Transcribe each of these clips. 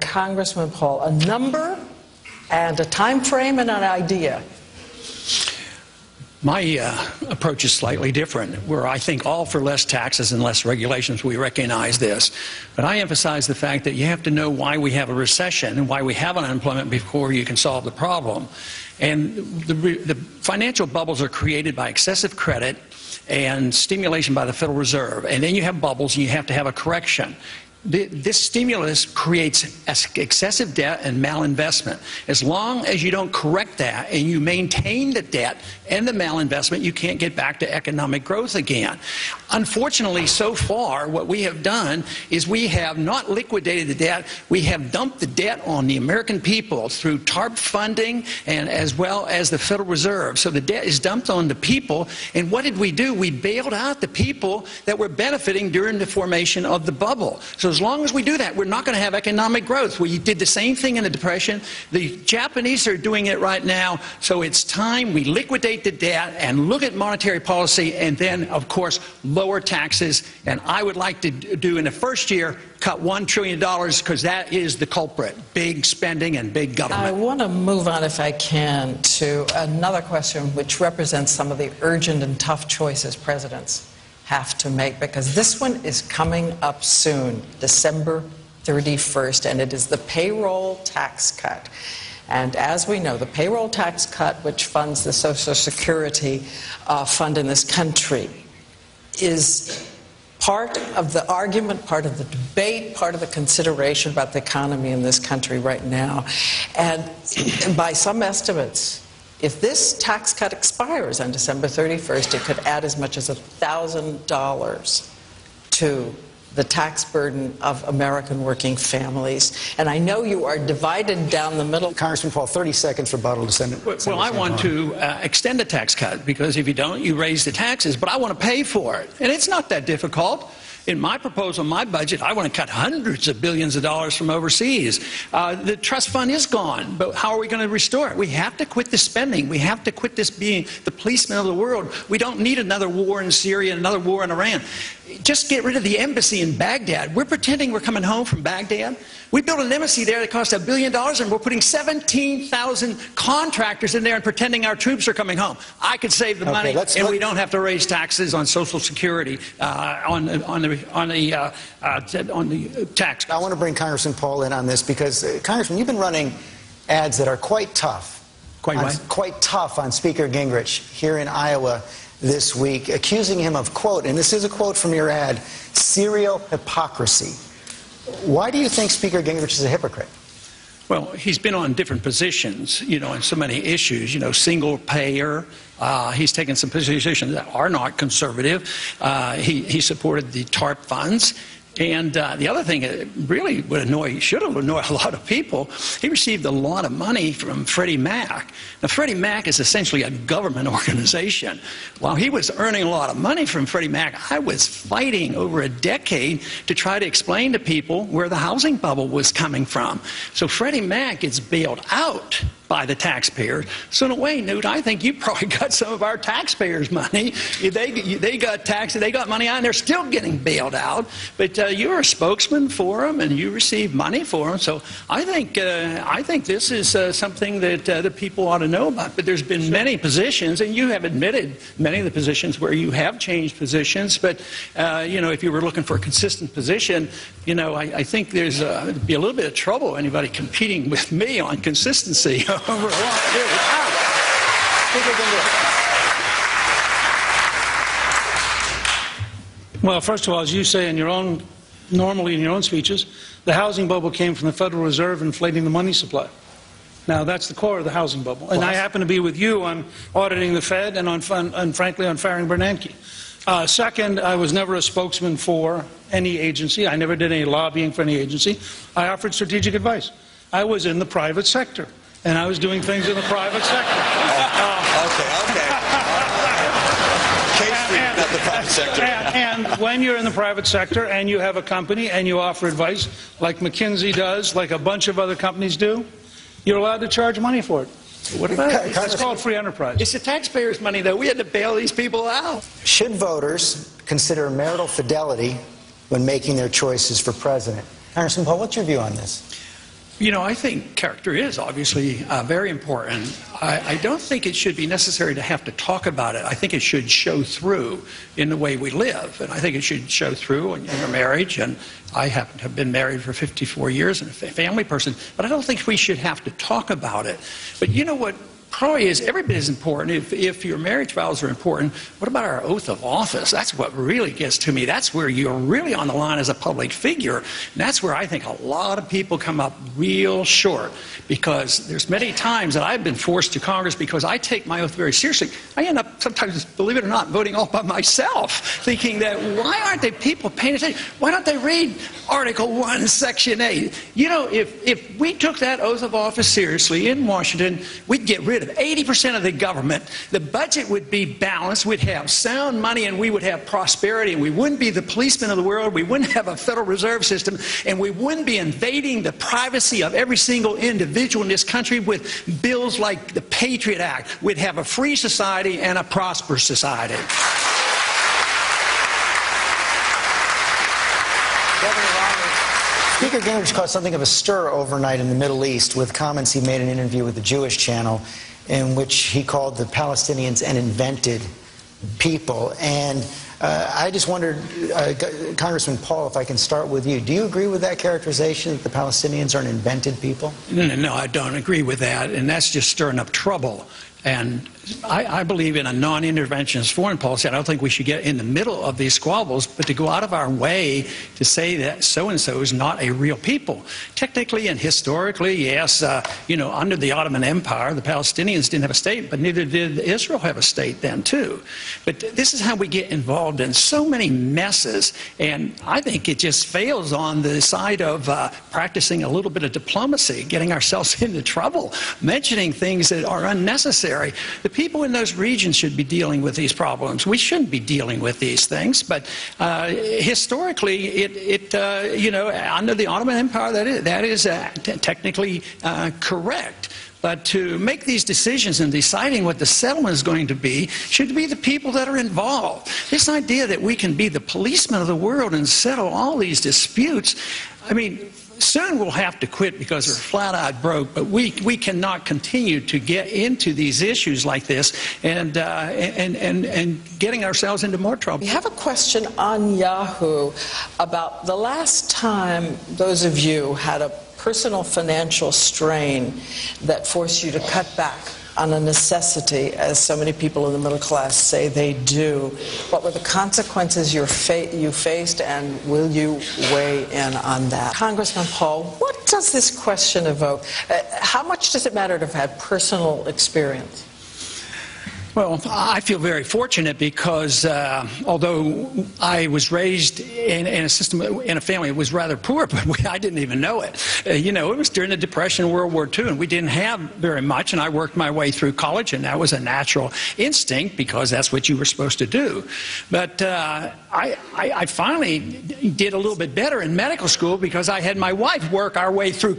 Congressman Paul a number and a time frame and an idea? My approach is slightly different, where I think all for less taxes and less regulations. We recognize this. But I emphasize the fact that you have to know why we have a recession and why we have unemployment before you can solve the problem. And the financial bubbles are created by excessive credit and stimulation by the Federal Reserve. And then you have bubbles and you have to have a correction. This stimulus creates excessive debt and malinvestment. As long as you don't correct that and you maintain the debt and the malinvestment, you can't get back to economic growth again. Unfortunately, so far, what we have done is we have not liquidated the debt. We have dumped the debt on the American people through TARP funding and as well as the Federal Reserve. So the debt is dumped on the people. And what did we do? We bailed out the people that were benefiting during the formation of the bubble. So as long as we do that, we're not going to have economic growth. We did the same thing in the Depression. The Japanese are doing it right now. So it's time we liquidate the debt and look at monetary policy and then, of course, lower taxes. And I would like to do in the first year, cut $1 trillion because that is the culprit, big spending and big government. I want to move on, if I can, to another question which represents some of the urgent and tough choices presidents have to make, because this one is coming up soon, December 31st, and it is the payroll tax cut. And as we know, the payroll tax cut, which funds the Social Security fund in this country, is part of the argument, part of the debate, part of the consideration about the economy in this country right now. And by some estimates, if this tax cut expires on December 31st, it could add as much as $1,000 to the tax burden of American working families. And I know you are divided down the middle. Congressman Paul, 30 seconds rebuttal to Senator. Well, I want to extend the tax cut, because if you don't, you raise the taxes. But I want to pay for it. And it's not that difficult. In my proposal, my budget, I want to cut hundreds of billions of dollars from overseas. The trust fund is gone, but how are we going to restore it? We have to quit the spending. We have to quit this being the policeman of the world. We don't need another war in Syria, another war in Iran. Just get rid of the embassy in Baghdad. We're pretending we're coming home from Baghdad. We built an embassy there that cost $1 billion, and we're putting 17,000 contractors in there and pretending our troops are coming home. I could save the money, and we don't have to raise taxes on Social Security, on the tax cuts. I want to bring Congressman Paul in on this because, Congressman, you've been running ads that are quite tough. Quite tough on Speaker Gingrich here in Iowa this week, accusing him of, quote, and this is a quote from your ad, serial hypocrisy. Why do you think Speaker Gingrich is a hypocrite? Well, he's been on different positions, on so many issues, single payer. He's taken some positions that are not conservative. He supported the TARP funds. And the other thing that really should have annoyed a lot of people, he received a lot of money from Freddie Mac. Now, Freddie Mac is essentially a government organization. While he was earning a lot of money from Freddie Mac, I was fighting over a decade to try to explain to people where the housing bubble was coming from. So Freddie Mac gets bailed out by the taxpayers. So in a way, Newt, I think you probably got some of our taxpayers' money. They got money out, and they're still getting bailed out. But you're a spokesman for them, and you receive money for them. So I think this is something that the people ought to know about. But there's been many positions, and you have admitted many of the positions where you have changed positions. But if you were looking for a consistent position, I think there's be a little bit of trouble anybody competing with me on consistency over a long period of time. Well, first of all, as you say normally in your own speeches, the housing bubble came from the Federal Reserve inflating the money supply. Now, that's the core of the housing bubble. And I happen to be with you on auditing the Fed and frankly, on firing Bernanke. Second, I was never a spokesman for any agency. I never did any lobbying for any agency. I offered strategic advice. I was in the private sector, and I was doing things in the private sector. Not the private sector. And when you're in the private sector and you have a company and you offer advice, like McKinsey does, like a bunch of other companies do, you're allowed to charge money for it. What about it? It's called free enterprise. It's the taxpayers' money, though. We had to bail these people out. Should voters consider marital fidelity when making their choices for president? Congressman Paul, what's your view on this? You know, I think character is obviously very important. I don't think it should be necessary to have to talk about it. I think it should show through in the way we live. And I think it should show through in your marriage. And I happen to have been married for 54 years and a family person. But I don't think we should have to talk about it. But you know what? Probably is every bit as important. If your marriage vows are important, what about our oath of office? That's what really gets to me. That's where you're really on the line as a public figure. And that's where I think a lot of people come up real short, because there's many times that I've been forced to Congress because I take my oath very seriously. I end up sometimes, believe it or not, voting all by myself, thinking that why aren't they people paying attention? Why don't they read Article 1, Section 8? You know, if we took that oath of office seriously in Washington, we'd get rid of 80% of the government. The budget would be balanced. We'd have sound money, and we would have prosperity, and we wouldn't be the policemen of the world. We wouldn't have a Federal Reserve System, and we wouldn't be invading the privacy of every single individual in this country with bills like the Patriot Act. We'd have a free society and a prosperous society. Speaker Gingrich caused something of a stir overnight in the Middle East with comments he made in an interview with the Jewish channel in which he called the Palestinians an invented people. And I just wondered, Congressman Paul, if I can start with you. Do you agree with that characterization that the Palestinians are an invented people? No, I don't agree with that, and that's just stirring up trouble. And I believe in a non-interventionist foreign policy. I don't think we should get in the middle of these squabbles, but to go out of our way to say that so-and-so is not a real people. Technically and historically, yes, you know, under the Ottoman Empire, the Palestinians didn't have a state, but neither did Israel have a state then, too. But this is how we get involved in so many messes, and I think it just fails on the side of practicing a little bit of diplomacy, getting ourselves into trouble, mentioning things that are unnecessary. The people in those regions should be dealing with these problems. We shouldn't be dealing with these things, but historically, you know, under the Ottoman Empire, that is technically correct. But to make these decisions and deciding what the settlement is going to be should be the people that are involved. This idea that we can be the policemen of the world and settle all these disputes, I mean, soon we'll have to quit because we're flat-out broke, but we cannot continue to get into these issues like this and getting ourselves into more trouble. We have a question on Yahoo about the last time those of you had a personal financial strain that forced you to cut back on a necessity, as so many people in the middle class say they do. What were the consequences you faced, and will you weigh in on that? Congressman Paul, what does this question evoke? How much does it matter to have had personal experience? Well, I feel very fortunate because although I was raised in a system, in a family that was rather poor, but I didn't even know it. You know, it was during the Depression and World War II, and we didn't have very much, and I worked my way through college, and that was a natural instinct because that's what you were supposed to do. But I finally did a little bit better in medical school because I had my wife work our way through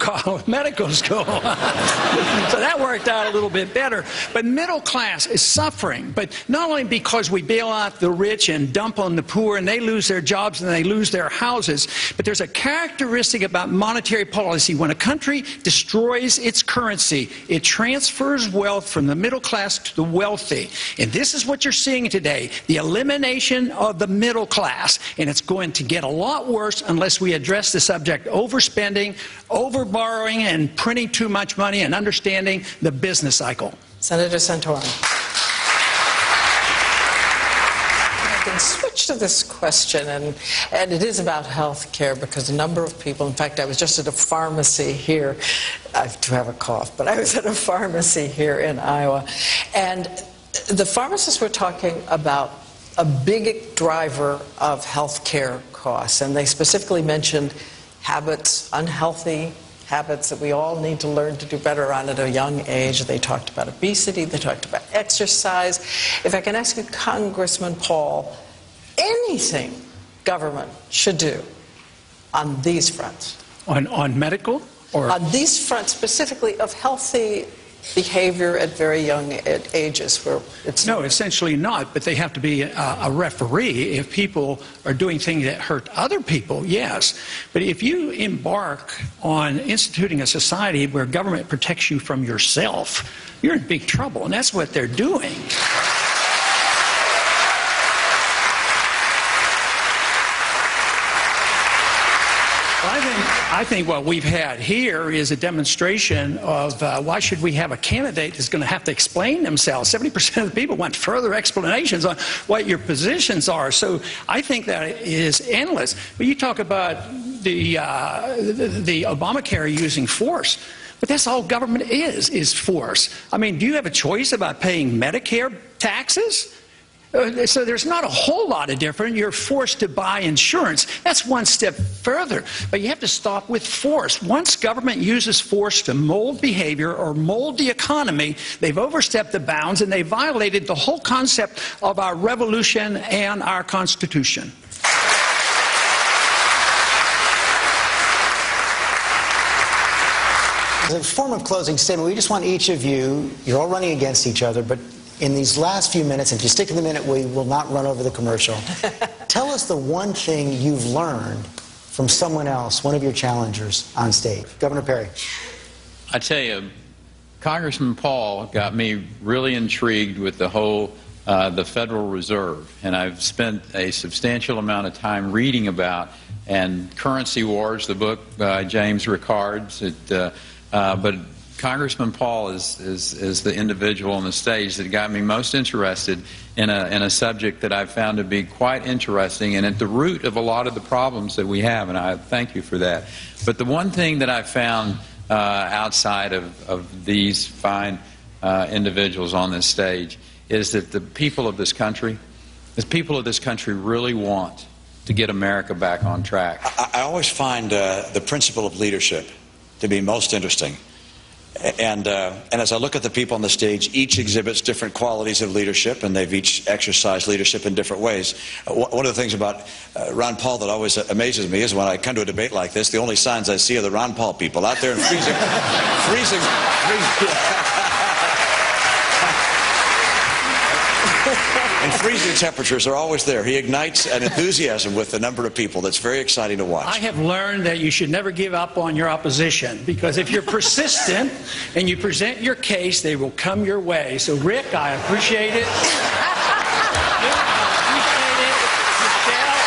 medical school. So that worked out a little bit better. But middle class is suffering, but not only because we bail out the rich and dump on the poor and they lose their jobs and they lose their houses, but there's a characteristic about monetary policy. When a country destroys its currency, it transfers wealth from the middle class to the wealthy. And this is what you're seeing today, the elimination of the middle class. And it's going to get a lot worse unless we address the subject overspending, overborrowing, and printing too much money and understanding the business cycle. Senator Santorum. I can switch to this question, and it is about health care because a number of people, in fact, I was just at a pharmacy here. I do have a cough, but I was at a pharmacy here in Iowa, and the pharmacists were talking about a big driver of health care costs, and they specifically mentioned habits, unhealthy habits that we all need to learn to do better on at a young age. They talked about obesity, they talked about exercise. If I can ask you, Congressman Paul, anything government should do on these fronts? On medical? Or? On these fronts specifically of healthy behavior at very young ages where it's No, essentially not, but they have to be a referee. If people are doing things that hurt other people, yes. But if you embark on instituting a society where government protects you from yourself, you're in big trouble, and that's what they're doing. I think what we've had here is a demonstration of why should we have a candidate that's going to have to explain themselves. 70% of the people want further explanations on what your positions are. So I think that is endless. But you talk about the Obamacare using force. But that's all government is force. I mean, do you have a choice about paying Medicare taxes? So there's not a whole lot of difference. You're forced to buy insurance. That's one step further. But you have to stop with force. Once government uses force to mold behavior or mold the economy, they've overstepped the bounds and they violated the whole concept of our revolution and our Constitution. As a form of closing statement, we just want each of you, you're all running against each other, but in these last few minutes, and if you stick to the minute, we will not run over the commercial. Tell us the one thing you've learned from someone else, one of your challengers on stage. Governor Perry. I tell you, Congressman Paul got me really intrigued with the whole the Federal Reserve, and I've spent a substantial amount of time reading about and Currency Wars, the book by James Ricard's. But Congressman Paul is the individual on the stage that got me most interested in a subject that I've found to be quite interesting and at the root of a lot of the problems that we have, and I thank you for that. But the one thing that I found outside of these fine individuals on this stage is that the people of this country really want to get America back on track. I always find the principle of leadership to be most interesting. And as I look at the people on the stage, each exhibits different qualities of leadership, and they've each exercised leadership in different ways. One of the things about Ron Paul that always amazes me is when I come to a debate like this, the only signs I see are the Ron Paul people out there in freezing temperatures are always there. He ignites an enthusiasm with a number of people that's very exciting to watch. I have learned that you should never give up on your opposition, because if you're persistent and you present your case, they will come your way. So, Rick, I appreciate it. Michelle,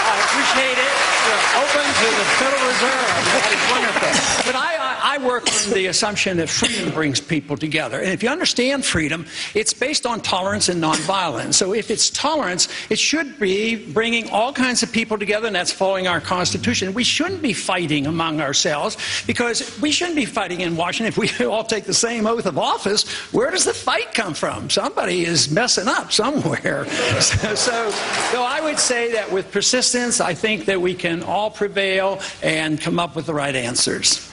I appreciate it. You're open to the Federal Reserve. That is wonderful. But I work on the assumption that freedom brings people together. And if you understand freedom, it's based on tolerance and nonviolence. So if it's tolerance, it should be bringing all kinds of people together, and that's following our Constitution. We shouldn't be fighting among ourselves, because we shouldn't be fighting in Washington. If we all take the same oath of office, where does the fight come from? Somebody is messing up somewhere. So I would say that with persistence, I think that we can all prevail and come up with the right answers.